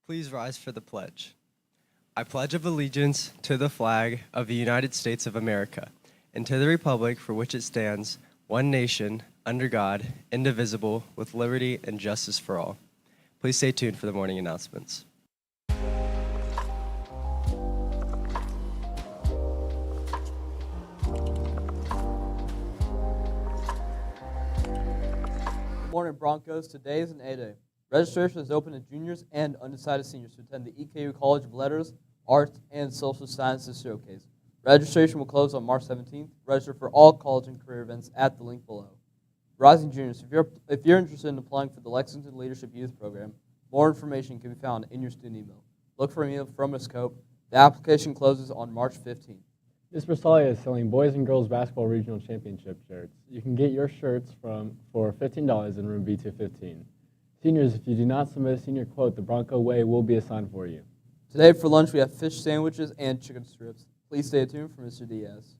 Please rise for the pledge. I pledge of allegiance to the flag of the United States of America and to the republic for which it stands, one nation, under God, indivisible, with liberty and justice for all. Please stay tuned for the morning announcements. Good morning, Broncos. Today is an A-Day. Registration is open to juniors and undecided seniors to attend the EKU College of Letters, Arts, and Social Sciences Showcase. Registration will close on March 17th. Register for all college and career events at the link below. Rising juniors, if you're interested in applying for the Lexington Leadership Youth Program, more information can be found in your student email. Look for an email from Ms. Cope. The application closes on March 15th. Miss Versailles is selling boys and girls basketball regional championship shirts. You can get your shirts for $15 in room B215. Seniors, if you do not submit a senior quote, the Bronco Way will be assigned for you. Today for lunch we have fish sandwiches and chicken strips. Please stay tuned for Mr. Diaz.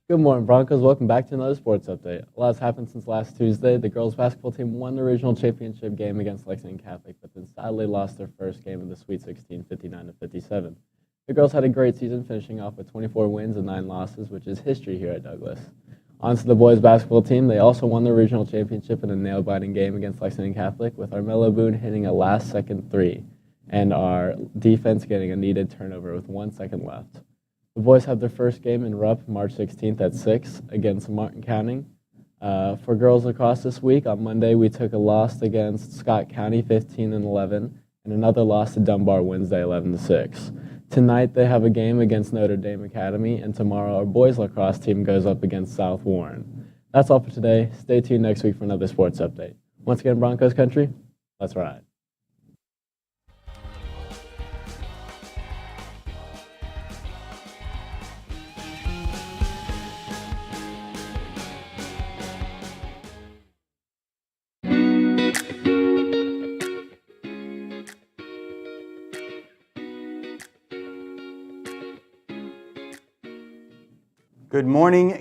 Good morning, Broncos. Welcome back to another sports update. A lot has happened since last Tuesday. The girls basketball team won the regional championship game against Lexington Catholic, but then sadly lost their first game in the Sweet 16, 59-57. The girls had a great season, finishing off with 24 wins and 9 losses, which is history here at Douglas. On to the boys basketball team. They also won the regional championship in a nail-biting game against Lexington Catholic, with Armello Boone hitting a last-second three, and our defense getting a needed turnover with 1 second left. The boys have their first game in Rupp March 16th at 6 against Martin County. For girls lacrosse this week, on Monday we took a loss against Scott County 15-11 and another loss to Dunbar Wednesday 11-6. Tonight they have a game against Notre Dame Academy, and tomorrow our boys lacrosse team goes up against South Warren. That's all for today. Stay tuned next week for another sports update. Once again, Broncos country, let's ride. Good morning,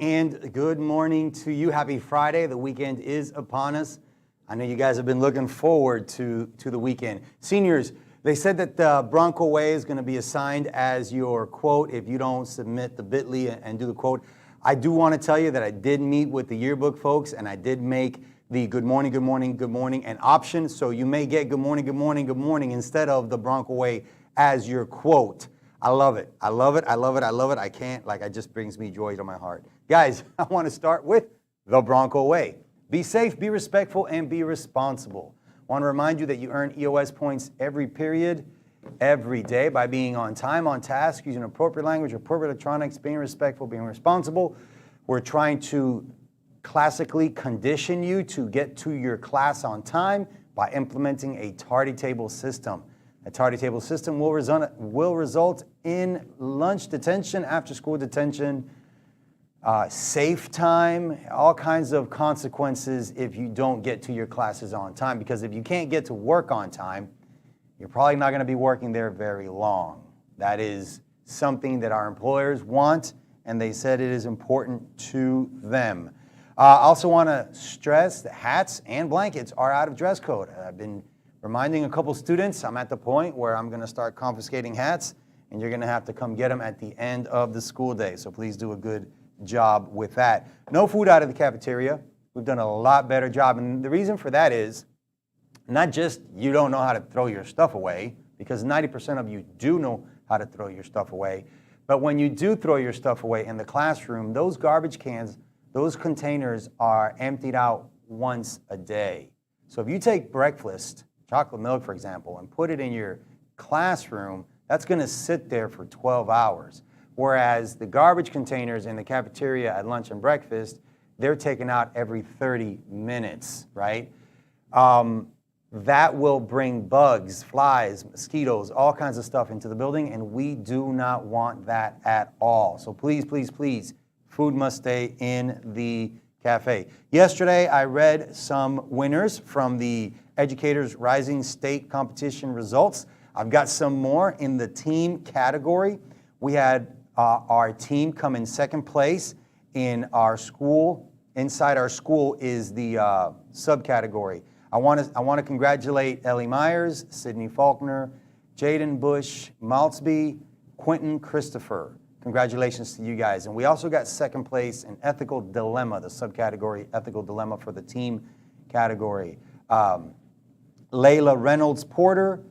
and good morning to you. Happy Friday. The weekend is upon us. I know you guys have been looking forward to the weekend. Seniors, they said that the Bronco Way is going to be assigned as your quote if you don't submit the bit.ly and do the quote. I do want to tell you that I did meet with the yearbook folks, and I did make the good morning an option, so you may get good morning instead of the Bronco Way as your quote. I love it. I can't, it just brings me joy to my heart. Guys, I want to start with the Bronco Way. Be safe, be respectful, and be responsible. I want to remind you that you earn EOS points every period, every day by being on time, on task, using appropriate language, appropriate electronics, being respectful, being responsible. We're trying to classically condition you to get to your class on time by implementing a tardy table system. A tardy table system will result in lunch detention, after school detention, safe time, all kinds of consequences if you don't get to your classes on time. Because if you can't get to work on time, you're probably not going to be working there very long. That is something that our employers want, and they said it is important to them. I also want to stress that hats and blankets are out of dress code. I've been reminding a couple students, I'm at the point where I'm going to start confiscating hats, and you're going to have to come get them at the end of the school day. So please do a good job with that. No food out of the cafeteria. We've done a lot better job. And the reason for that is not just you don't know how to throw your stuff away, because 90% of you do know how to throw your stuff away. But when you do throw your stuff away in the classroom, those garbage cans, those containers are emptied out once a day. So if you take breakfast, chocolate milk, for example, and put it in your classroom, that's going to sit there for 12 hours. Whereas the garbage containers in the cafeteria at lunch and breakfast, they're taken out every 30 minutes, right? That will bring bugs, flies, mosquitoes, all kinds of stuff into the building, and we do not want that at all. So please, please, please, food must stay in the cafe. Yesterday, I read some winners from the Educators Rising State Competition results. I've got some more in the team category. We had our team come in second place in our school. Inside our school is the subcategory. I want to congratulate Ellie Myers, Sydney Faulkner, Jaden Bush, Maltzby, Quentin Christopher. Congratulations to you guys. And we also got second place in Ethical Dilemma, the subcategory Ethical Dilemma for the team category. Layla Reynolds Porter,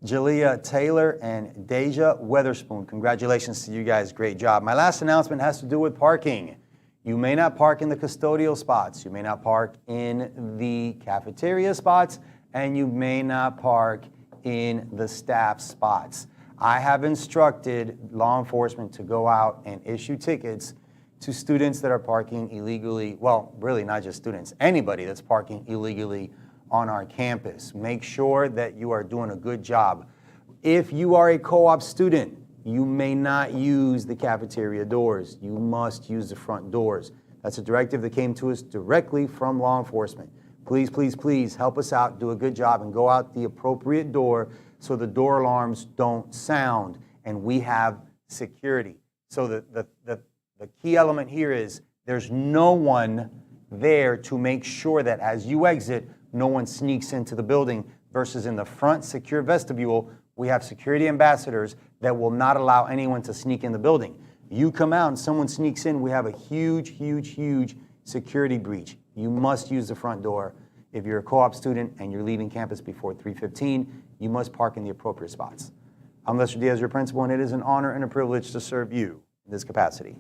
Jalea Taylor, and Deja Weatherspoon. Congratulations to you guys. Great job. My last announcement has to do with parking. You may not park in the custodial spots. You may not park in the cafeteria spots, and you may not park in the staff spots. I have instructed law enforcement to go out and issue tickets to students that are parking illegally. Well, really not just students, anybody that's parking illegally on our campus. Make sure that you are doing a good job. If you are a co-op student, you may not use the cafeteria doors. You must use the front doors. That's a directive that came to us directly from law enforcement. Please, please, please help us out, do a good job, and go out the appropriate door so the door alarms don't sound and we have security. So the key element here is there's no one there to make sure that as you exit, no one sneaks into the building, versus in the front secure vestibule, we have security ambassadors that will not allow anyone to sneak in the building. You come out and someone sneaks in, we have a huge, huge, huge security breach. You must use the front door. If you're a co-op student and you're leaving campus before 3:15, you must park in the appropriate spots. I'm Lester Diaz, your principal, and it is an honor and a privilege to serve you in this capacity.